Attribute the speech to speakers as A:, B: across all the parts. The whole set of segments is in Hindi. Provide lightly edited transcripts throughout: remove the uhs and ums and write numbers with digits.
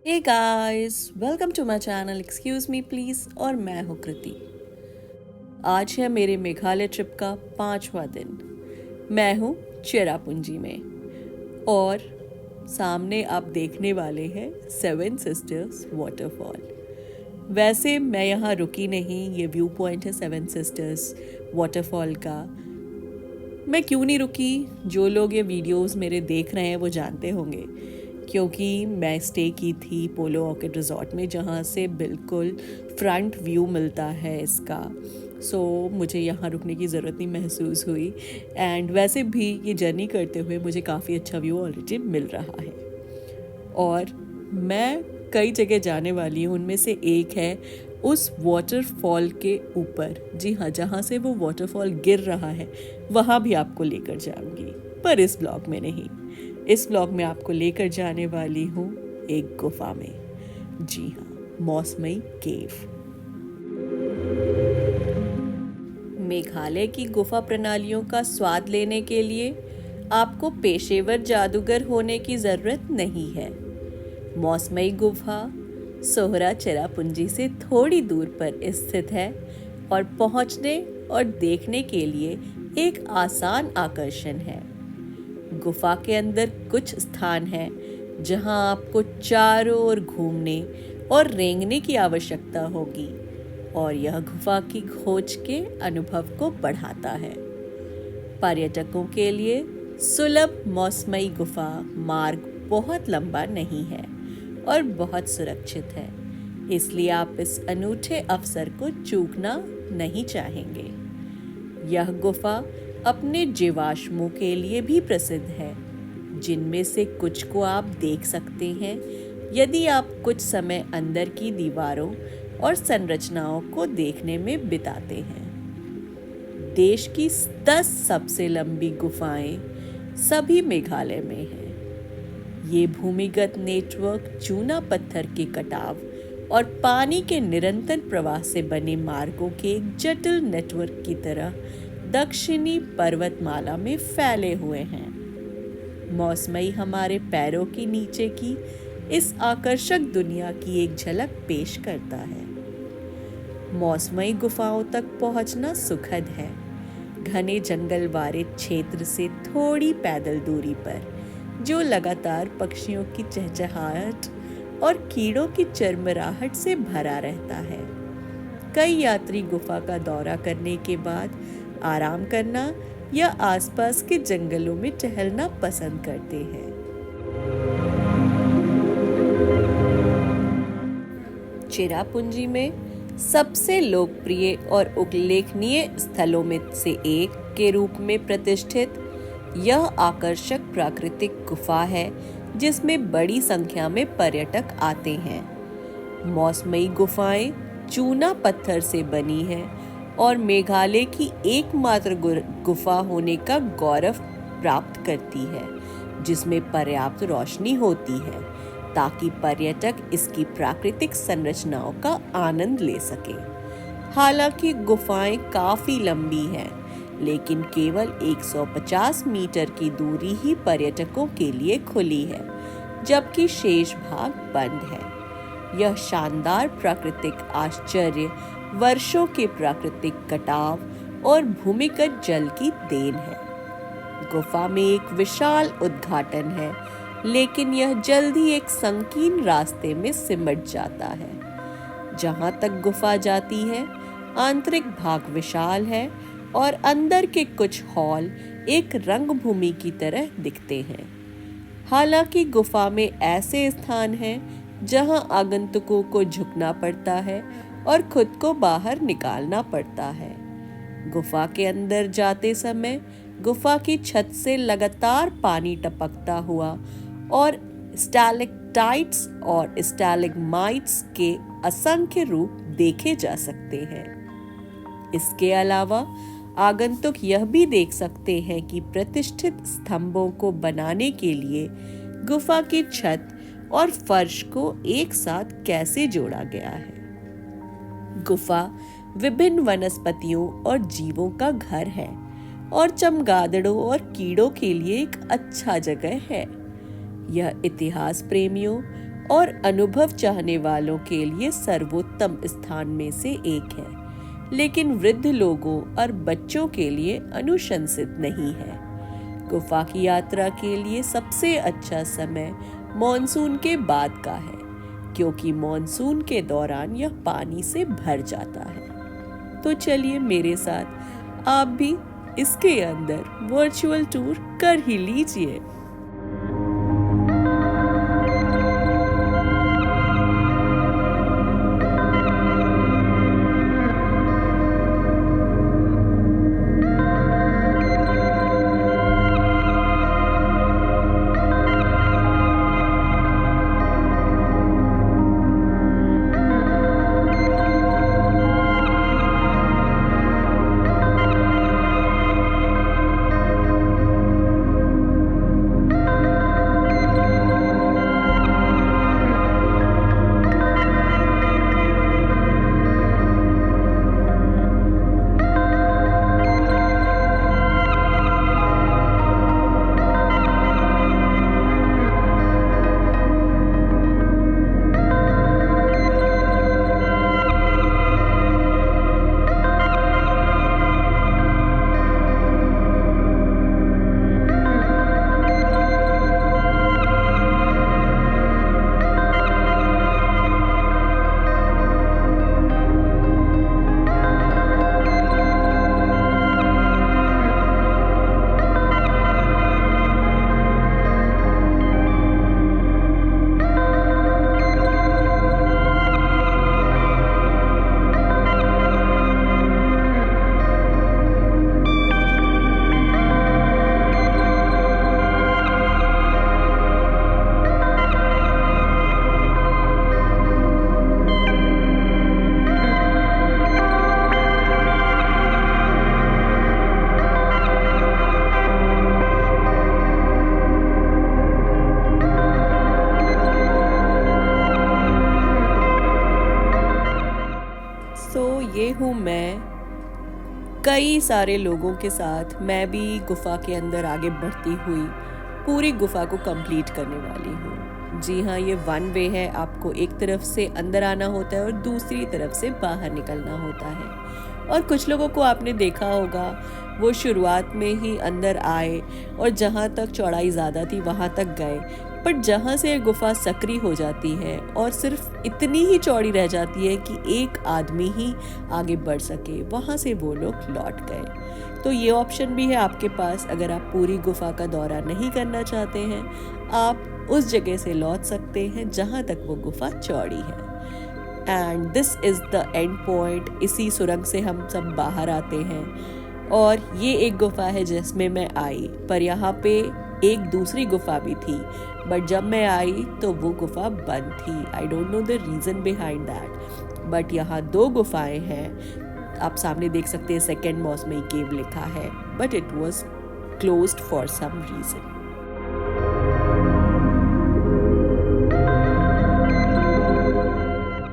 A: Hey guys, welcome to my channel excuse me please. और मैं हूँ कृति। आज है मेरे मेघालय ट्रिप का 5वां दिन। मैं हूँ चेरापूंजी में और सामने आप देखने वाले हैं सेवन सिस्टर्स वाटरफॉल। वैसे मैं यहाँ रुकी नहीं, ये व्यू पॉइंट है सेवन सिस्टर्स वाटरफॉल का। मैं क्यों नहीं रुकी, जो लोग ये वीडियोस मेरे देख रहे हैं वो जानते होंगे, क्योंकि मैं स्टे की थी पोलो ऑर्किड रिजॉर्ट में, जहाँ से बिल्कुल फ्रंट व्यू मिलता है इसका। मुझे यहाँ रुकने की ज़रूरत नहीं महसूस हुई। एंड वैसे भी ये जर्नी करते हुए मुझे काफ़ी अच्छा व्यू ऑलरेडी मिल रहा है। और मैं कई जगह जाने वाली हूँ, उनमें से एक है उस वाटरफॉल के ऊपर। जी हाँ, जहाँ से वो वाटरफॉल गिर रहा है वहाँ भी आपको लेकर जाऊंगी, पर इस ब्लॉग में नहीं। इस ब्लॉग में आपको लेकर जाने वाली हूँ एक गुफा में। जी हाँ, मौसमई केव। मेघालय की गुफा प्रणालियों का स्वाद लेने के लिए आपको पेशेवर जादूगर होने की ज़रूरत नहीं है। मौसमई गुफा सोहरा चेरापूंजी से थोड़ी दूर पर स्थित है और पहुंचने और देखने के लिए एक आसान आकर्षण है। गुफा के अंदर कुछ स्थान हैं जहां आपको चारों ओर घूमने और रेंगने की आवश्यकता होगी, और यह गुफा की खोज के अनुभव को बढ़ाता है। पर्यटकों के लिए सुलभ मौसमई गुफा मार्ग बहुत लंबा नहीं है और बहुत सुरक्षित है, इसलिए आप इस अनूठे अवसर को चूकना नहीं चाहेंगे। यह गुफा अपने जीवाश्मों के लिए भी प्रसिद्ध है, जिनमें से कुछ को आप देख सकते हैं यदि आप कुछ समय अंदर की दीवारों और संरचनाओं को देखने में बिताते हैं। देश की 10 सबसे लंबी गुफाएं सभी मेघालय में हैं। ये भूमिगत नेटवर्क चूना पत्थर के कटाव और पानी के निरंतर प्रवाह से बने मार्गों के एक जटिल नेटवर्क की तरह दक्षिणी पर्वतमाला में फैले हुए हैं। मौसमई हमारे पैरों के नीचे की इस आकर्षक दुनिया की एक झलक पेश करता है। मौसमई गुफाओं तक पहुंचना सुखद है। घने जंगल वाले क्षेत्र से थोड़ी पैदल दूरी पर, जो लगातार पक्षियों की चहचहाहट और कीड़ों की चरमराहट से भरा रहता है। कई यात्री गुफा का दौरा करने के बाद आराम करना या आसपास के जंगलों में टहलना पसंद करते हैं। चेरापूंजी में सबसे लोकप्रिय और उल्लेखनीय स्थलों में से एक के रूप में प्रतिष्ठित यह आकर्षक प्राकृतिक गुफा है, जिसमें बड़ी संख्या में पर्यटक आते हैं। मौसमई गुफाएं चूना पत्थर से बनी हैं और मेघालय की एकमात्र गुफा होने का गौरव प्राप्त करती है, जिसमें पर्याप्त रोशनी होती है ताकि पर्यटक इसकी प्राकृतिक संरचनाओं का आनंद ले सके। हालांकि गुफाएं काफी लंबी हैं, लेकिन केवल 150 मीटर की दूरी ही पर्यटकों के लिए खुली है, जबकि शेष भाग बंद है। यह शानदार प्राकृतिक आश्चर्य वर्षों के प्राकृतिक कटाव और भूमिगत जल की देन है। गुफा में एक विशाल उद्घाटन है, लेकिन यह जल्द ही एक संकीर्ण रास्ते में सिमट जाता है। जहां तक गुफा जाती है, आंतरिक भाग विशाल है और अंदर के कुछ हॉल एक रंगभूमि की तरह दिखते हैं। हालांकि गुफा में ऐसे स्थान हैं जहां आगंतुकों को झुकना पड़ता है और खुद को बाहर निकालना पड़ता है। गुफा के अंदर जाते समय गुफा की छत से लगातार पानी टपकता हुआ और स्टैलेक्टाइट्स और स्टैलेग्माइट्स के असंख्य रूप देखे जा सकते हैं। इसके अलावा आगंतुक यह भी देख सकते हैं कि प्रतिष्ठित स्तंभों को बनाने के लिए गुफा की छत और फर्श को एक साथ कैसे जोड़ा गया है। गुफा विभिन्न वनस्पतियों और जीवों का घर है और चमगादड़ों और कीड़ों के लिए एक अच्छा जगह है। यह इतिहास प्रेमियों और अनुभव चाहने वालों के लिए सर्वोत्तम स्थान में से एक है, लेकिन वृद्ध लोगों और बच्चों के लिए अनुशंसित नहीं है। गुफा की यात्रा के लिए सबसे अच्छा समय मॉनसून के बाद का है, क्योंकि मॉनसून के दौरान यह पानी से भर जाता है। तो चलिए मेरे साथ आप भी इसके अंदर वर्चुअल टूर कर ही लीजिए। ये हूँ मैं कई सारे लोगों के साथ। मैं भी गुफा के अंदर आगे बढ़ती हुई पूरी गुफा को कंप्लीट करने वाली हूँ। जी हाँ, ये वन वे है। आपको एक तरफ से अंदर आना होता है और दूसरी तरफ से बाहर निकलना होता है। और कुछ लोगों को आपने देखा होगा, वो शुरुआत में ही अंदर आए और जहाँ तक चौड़ाई ज़्यादा थी वहाँ तक गए, बट जहाँ से गुफा सक्रिय हो जाती है और सिर्फ इतनी ही चौड़ी रह जाती है कि एक आदमी ही आगे बढ़ सके, वहाँ से वो लोग लौट गए। तो ये ऑप्शन भी है आपके पास। अगर आप पूरी गुफा का दौरा नहीं करना चाहते हैं, आप उस जगह से लौट सकते हैं जहाँ तक वो गुफा चौड़ी है। And this is the end point. इसी सुरंग से हम सब बाहर आते हैं और ये एक गुफा है जिसमें मैं आई, पर यहाँ पे एक दूसरी गुफा भी थी, बट जब मैं आई तो वो गुफा बंद थी। I don't know the reason behind that, but यहाँ 2 गुफाएं हैं। आप सामने देख सकते हैं सेकेंड मौसमी केव लिखा है, but it was closed for some reason.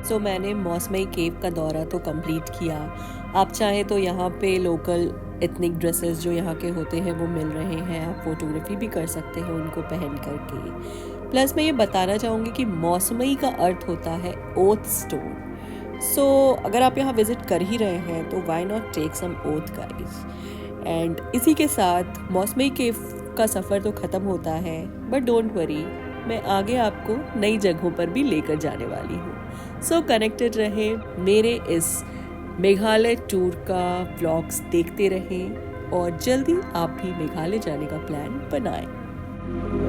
A: So मैंने मौसमी केव का दौरा तो कंप्लीट किया। आप चाहें तो यहाँ पे लोकल एथनिक ड्रेसेस जो यहाँ के होते हैं वो मिल रहे हैं, आप फोटोग्राफी भी कर सकते हैं उनको पहन करके। प्लस मैं ये बताना चाहूँगी कि मौसमी का अर्थ होता है ओथ स्टोन। सो अगर आप यहाँ विजिट कर ही रहे हैं तो why not take some oath guys. And इसी के साथ मौसमी केव का सफ़र तो ख़त्म होता है, बट डोंट वरी, मैं आगे आपको नई जगहों पर भी लेकर जाने वाली हूँ। सो कनेक्टेड रहे मेरे इस मेघालय टूर का व्लॉग्स देखते रहें और जल्दी आप भी मेघालय जाने का प्लान बनाएं।